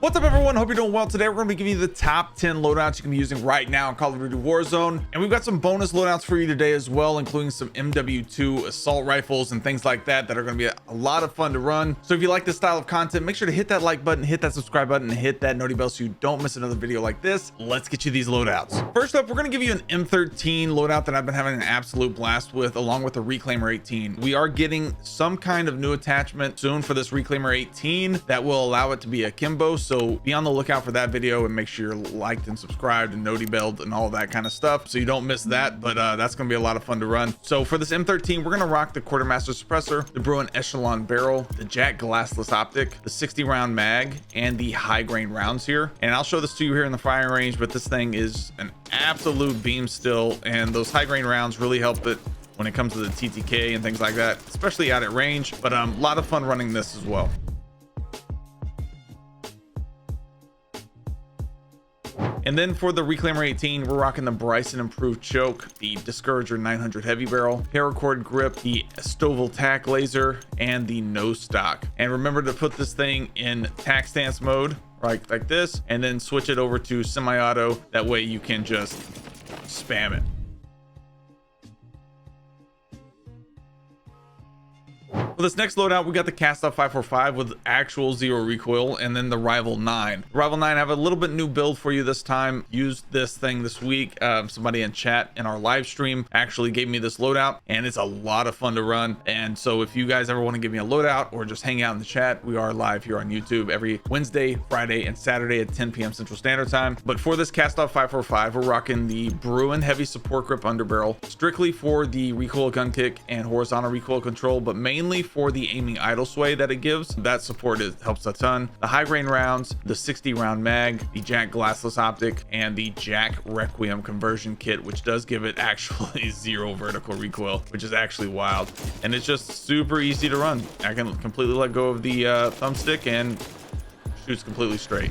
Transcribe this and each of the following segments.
What's up, everyone? Hope you're doing well. Today we're going to be giving you the top 10 loadouts you can be using right now in Call of Duty Warzone, and we've got some bonus loadouts for you today as well, including some MW2 assault rifles and things like that are going to be a lot of fun to run. So if you like this style of content, make sure to hit that like button, hit that subscribe button, and hit that noti bell so you don't miss another video like this. Let's get you these loadouts. First up, we're going to give you an M13 loadout that I've been having an absolute blast with, along with the Reclaimer 18. We are getting some kind of new attachment soon for this Reclaimer 18 that will allow it to be akimbo. So be on the lookout for that video and make sure you're liked and subscribed and noti belled and all that kind of stuff so you don't miss that. But that's going to be a lot of fun to run. So for this M13, we're going to rock the Quartermaster suppressor, the Bruin Echelon barrel, the Jack glassless optic, the 60 round mag, and the high grain rounds here. And I'll show this to you here in the firing range, but this thing is an absolute beam still, and those high grain rounds really help it when it comes to the TTK and things like that, especially out at range. But a lot of fun running this as well. And then for the Reclaimer 18, we're rocking the Bryson improved choke, the Discourager 900 heavy barrel, paracord grip, the Stovall tack laser, and the no stock. And remember to put this thing in tack stance mode, right, like this, and then switch it over to semi-auto. That way you can just spam it. For this next loadout, we got the Cast Off 545 with actual zero recoil, and then the Rival 9. The Rival 9, I have a little bit new build for you this time. Used this thing this week. Somebody in chat in our live stream actually gave me this loadout, and it's a lot of fun to run. And so if you guys ever want to give me a loadout or just hang out in the chat, we are live here on YouTube every Wednesday, Friday, and Saturday at 10 p.m. Central Standard Time. But for this Cast Off 545, we're rocking the Bruin heavy support grip underbarrel, strictly for the recoil gun kick and horizontal recoil control, but mainly for the aiming idle sway that it gives. That support helps a ton. The high grain rounds, the 60 round mag, the Jack glassless optic, and the Jack Requiem conversion kit, which does give it actually zero vertical recoil, which is actually wild. And it's just super easy to run. I can completely let go of the thumbstick and shoots completely straight.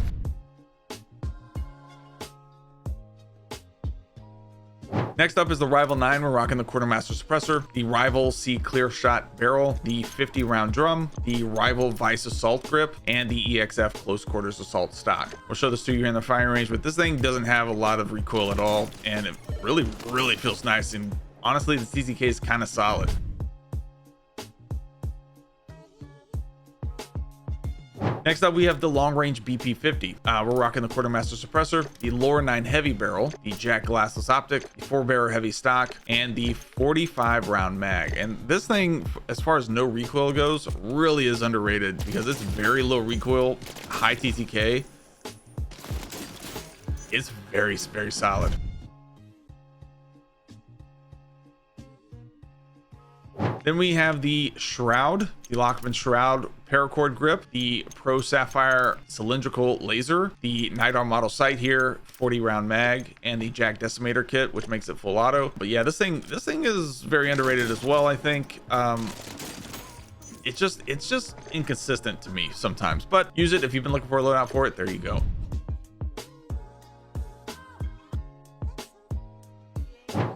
Next up is the Rival 9. We're rocking the Quartermaster suppressor, the Rival C clear shot barrel, the 50 round drum, the Rival Vice assault grip, and the EXF close quarters assault stock. We'll show this to you here in the firing range, but this thing doesn't have a lot of recoil at all, and it really feels nice. And honestly, the TTK is kind of solid. Next up, we have the long range BP50. We're rocking the Quartermaster suppressor, the Lore 9 heavy barrel, the Jack glassless optic, the 4-barrel heavy stock, and the 45 round mag. And this thing, as far as no recoil goes, really is underrated because it's very low recoil, high TTK. It's very solid. Then we have the Shroud, the Lockman Shroud paracord grip, the Pro Sapphire cylindrical laser, the Night Arm model sight here, 40 round mag, and the Jack decimator kit, which makes it full auto. But yeah, this thing is very underrated as well, I think. It's just inconsistent to me sometimes, but use it if you've been looking for a loadout for it. There you go.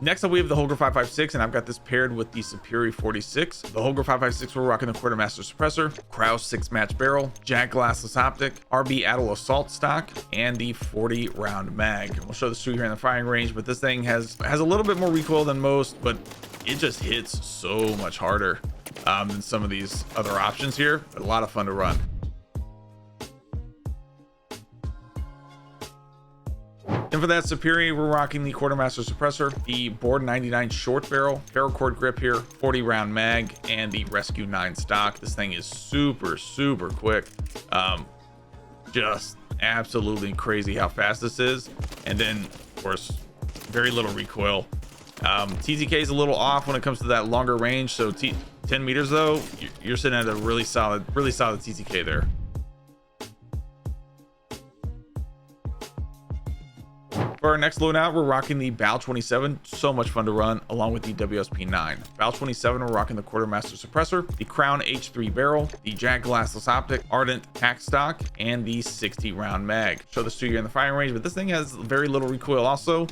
Next up, we have the Holger 556, and I've got this paired with the Superior 46. The Holger 556, we're rocking the Quartermaster suppressor, Kraus 6-match barrel, Jack glassless optic, RB Adel assault stock, and the 40 round mag. We'll show this to you here in the firing range, but this thing has a little bit more recoil than most, but it just hits so much harder than some of these other options here. A lot of fun to run. And for that Superior, we're rocking the Quartermaster suppressor, the Board 99 short barrel, paracord grip here, 40 round mag, and the Rescue 9 stock. This thing is super quick. Just absolutely crazy how fast this is. And then, of course, very little recoil. TTK is a little off when it comes to that longer range. So 10 meters though, you're sitting at a really solid TTK there. For our next loadout, we're rocking the Bal 27. So much fun to run, along with the WSP 9. Bal 27, we're rocking the Quartermaster suppressor, the Crown H3 barrel, the Jack glassless optic, Ardent tack stock, and the 60 round mag. Show this to you in the firing range, but this thing has very little recoil also.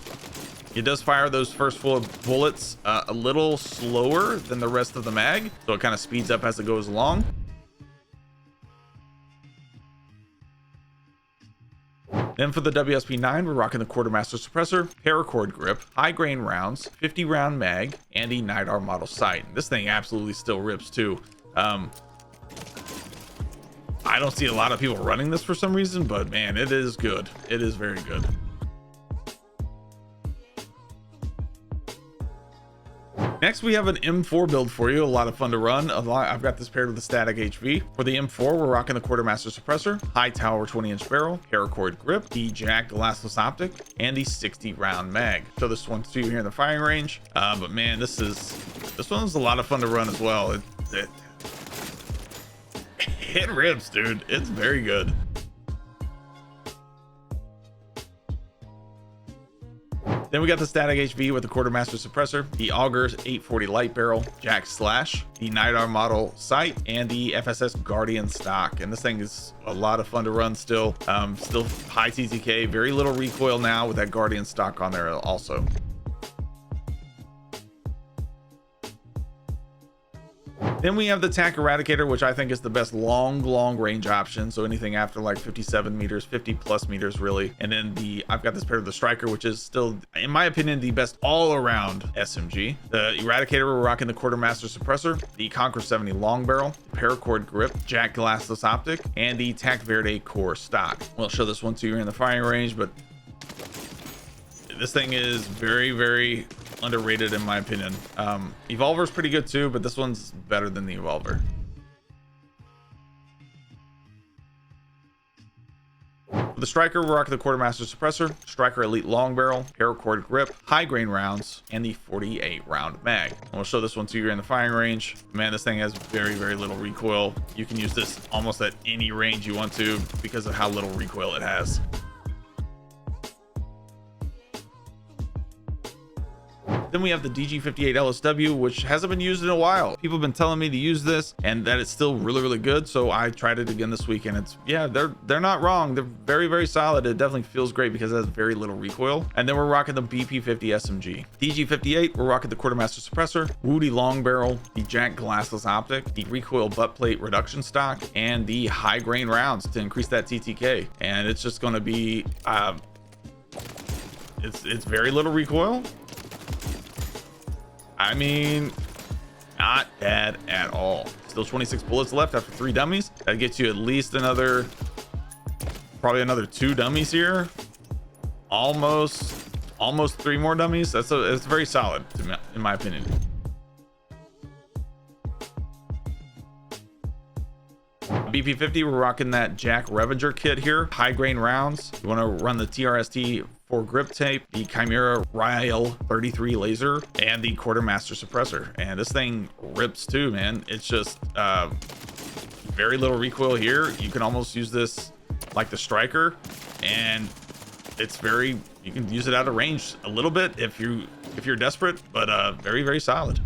It does fire those first full of bullets a little slower than the rest of the mag, so it kind of speeds up as it goes along. Then for the WSP9, we're rocking the Quartermaster Suppressor, Paracord Grip, high grain rounds, 50 round mag, and the Nightar model sight. This thing absolutely still rips too. I don't see a lot of people running this for some reason, but man, it is good. It is very good. Next, we have an M4 build for you. A lot of fun to run. I've got this paired with the static HV. For the M4, we're rocking the Quartermaster Suppressor, high tower 20-inch barrel, paracord grip, the jack glassless optic, and the 60 round mag. Show this one to you here in the firing range. But man, this one's a lot of fun to run as well. It rips, dude. It's very good. Then we got the static HV with the Quartermaster Suppressor, the Augers 840 light barrel, jack slash, the Nightar model sight, and the FSS Guardian stock. And this thing is a lot of fun to run still. Still high TTK, very little recoil now with that Guardian stock on there also. Then we have the TAC Eradicator, which I think is the best long range option. So anything after like 57 meters, 50 plus meters really. And then I've got this paired with the Striker, which is still, in my opinion, the best all around SMG. The Eradicator, we're rocking the Quartermaster Suppressor, the Conquer 70 long barrel, paracord grip, jack glassless optic, and the TAC Verde core stock. We'll show this one to you in the firing range, but this thing is very underrated in my opinion. Evolver's pretty good too, but this one's better than the Evolver. For the Striker, we're rocking the Quartermaster Suppressor, Striker Elite long barrel, paracord grip, high grain rounds, and the 48 round mag. And we'll show this one to you in the firing range. Man, this thing has very little recoil. You can use this almost at any range you want to because of how little recoil it has. Then we have the DG58 LSW, which hasn't been used in a while. People have been telling me to use this and that it's still really good. So I tried it again this week, and it's, yeah, they're not wrong. They're very solid. It definitely feels great because it has very little recoil. And then we're rocking the BP50 SMG. DG58, we're rocking the Quartermaster Suppressor, Woody long barrel, the jack glassless optic, the recoil butt plate reduction stock, and the high grain rounds to increase that TTK. And it's just going to be, it's very little recoil. I mean, not bad at all. Still 26 bullets left after 3 dummies. That gets you at least probably another 2 dummies here. Almost 3 more dummies. It's very solid in my opinion. BP50, we're rocking that Jack Revenger kit here. High grain rounds. You want to run the TRST 4 grip tape, the Chimera Rail 33 laser, and the Quartermaster Suppressor. And this thing rips too, man. It's just very little recoil here. You can almost use this like the Striker, and it's you can use it out of range a little bit if you're desperate, but very solid.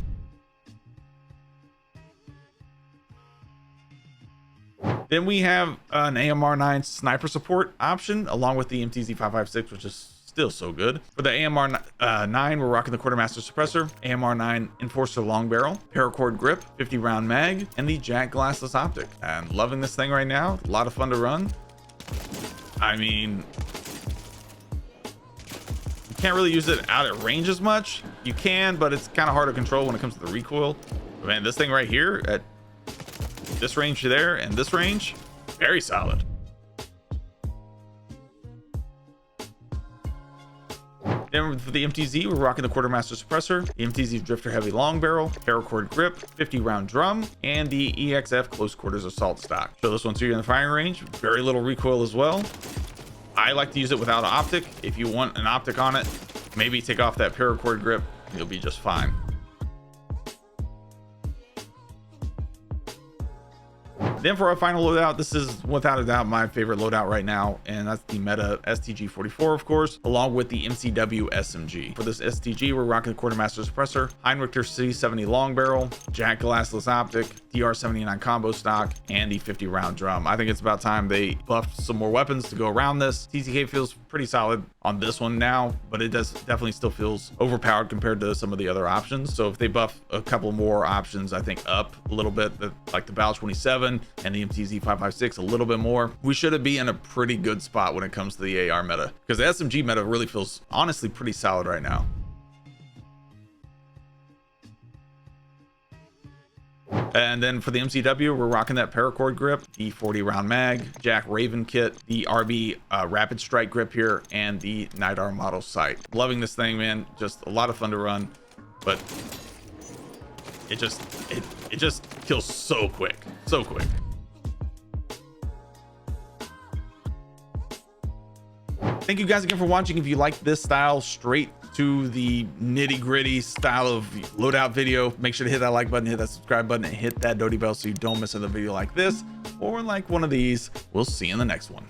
Then we have an AMR9 sniper support option along with the MTZ556, which is still so good. For the AMR9, we're rocking the Quartermaster Suppressor, AMR9 Enforcer long barrel, paracord grip, 50 round mag, and the jack glassless optic. And loving this thing right now. A lot of fun to run. I mean, you can't really use it out at range as much. You can, but it's kind of hard to control when it comes to the recoil. But man, this thing right here at this range there and this range, very solid. Then for the MTZ, we're rocking the Quartermaster Suppressor, the MTZ Drifter Heavy Long Barrel, paracord grip, 50 round drum, and the EXF Close Quarters Assault stock. Show this one to you in the firing range. Very little recoil as well. I like to use it without an optic. If you want an optic on it, maybe take off that paracord grip, you'll be just fine. Then for our final loadout, this is without a doubt my favorite loadout right now, and that's the Meta STG-44, of course, along with the MCW SMG. For this STG, we're rocking the Quartermaster Suppressor, Heinrichter C70 long barrel, jack glassless optic, DR79 combo stock, and the 50 round drum. I think it's about time they buffed some more weapons to go around this. TTK feels pretty solid on this one now, but it definitely still feels overpowered compared to some of the other options. So if they buff a couple more options, I think up a little bit, like the Bal 27, and the MTZ 556 a little bit more, we should be in a pretty good spot when it comes to the AR meta, because the SMG meta really feels honestly pretty solid right now. And then for the MCW, we're rocking that paracord grip, the 40 round mag, Jack Raven kit, the RB rapid strike grip here, and the Nidar model sight. Loving this thing, man. Just a lot of fun to run, but it just kills so quick, so quick. Thank you guys again for watching. If you like this style, straight to the nitty gritty style of loadout video, make sure to hit that like button, hit that subscribe button, and hit that noty bell so you don't miss another video like this or like one of these. We'll see you in the next one.